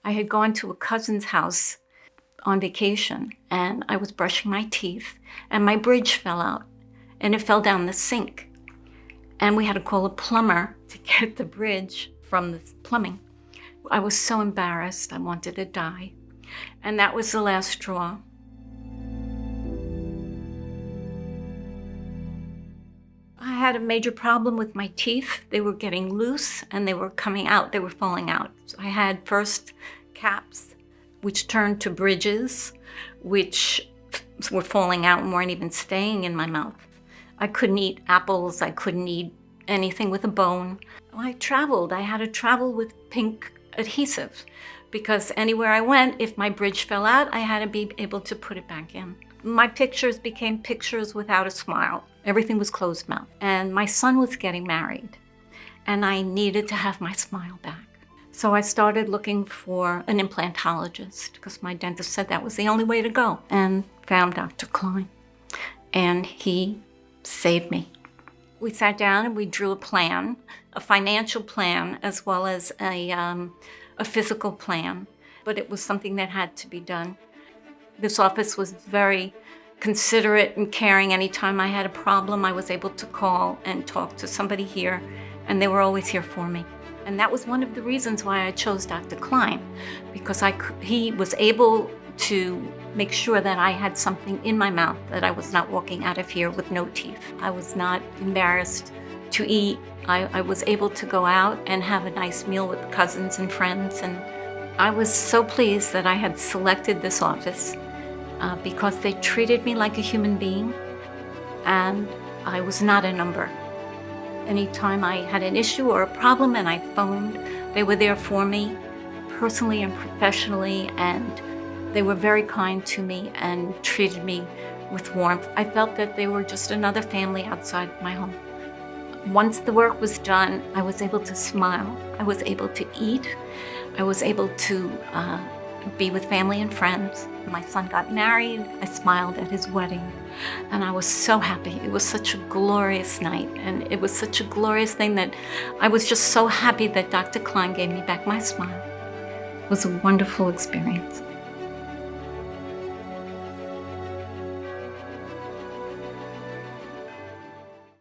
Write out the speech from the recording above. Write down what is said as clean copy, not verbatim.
I had gone to a cousin's house on vacation, and I was brushing my teeth, and my bridge fell out, and it fell down the sink. And we had to call a plumber to get the bridge from the plumbing. I was so embarrassed. I wanted to die. And that was the last straw. I had a major problem with my teeth. They were getting loose and they were coming out. They were falling out. So I had first caps, which turned to bridges, which were falling out and weren't even staying in my mouth. I couldn't eat apples. I couldn't eat anything with a bone. I traveled. I had to travel with pink adhesive because anywhere I went, if my bridge fell out, I had to be able to put it back in. My pictures became pictures without a smile. Everything was closed mouth. And my son was getting married, and I needed to have my smile back. So I started looking for an implantologist because my dentist said that was the only way to go, and found Dr. Klein. And he saved me. We sat down and we drew a plan, a financial plan, as well as a physical plan. But it was something that had to be done. This office was very considerate and caring. Anytime I had a problem, I was able to call and talk to somebody here, and they were always here for me. And that was one of the reasons why I chose Dr. Klein, because he was able to make sure that I had something in my mouth, that I was not walking out of here with no teeth. I was not embarrassed to eat. I was able to go out and have a nice meal with cousins and friends. And I was so pleased that I had selected this office because they treated me like a human being, and I was not a number. Anytime I had an issue or a problem and I phoned, they were there for me, personally and professionally, and they were very kind to me and treated me with warmth. I felt that they were just another family outside my home. Once the work was done, I was able to smile. I was able to eat. I was able to be with family and friends. My son got married. I smiled at his wedding, and I was so happy. It was such a glorious night, and it was such a glorious thing that I was just so happy that Dr. Klein gave me back my smile. It was a wonderful experience.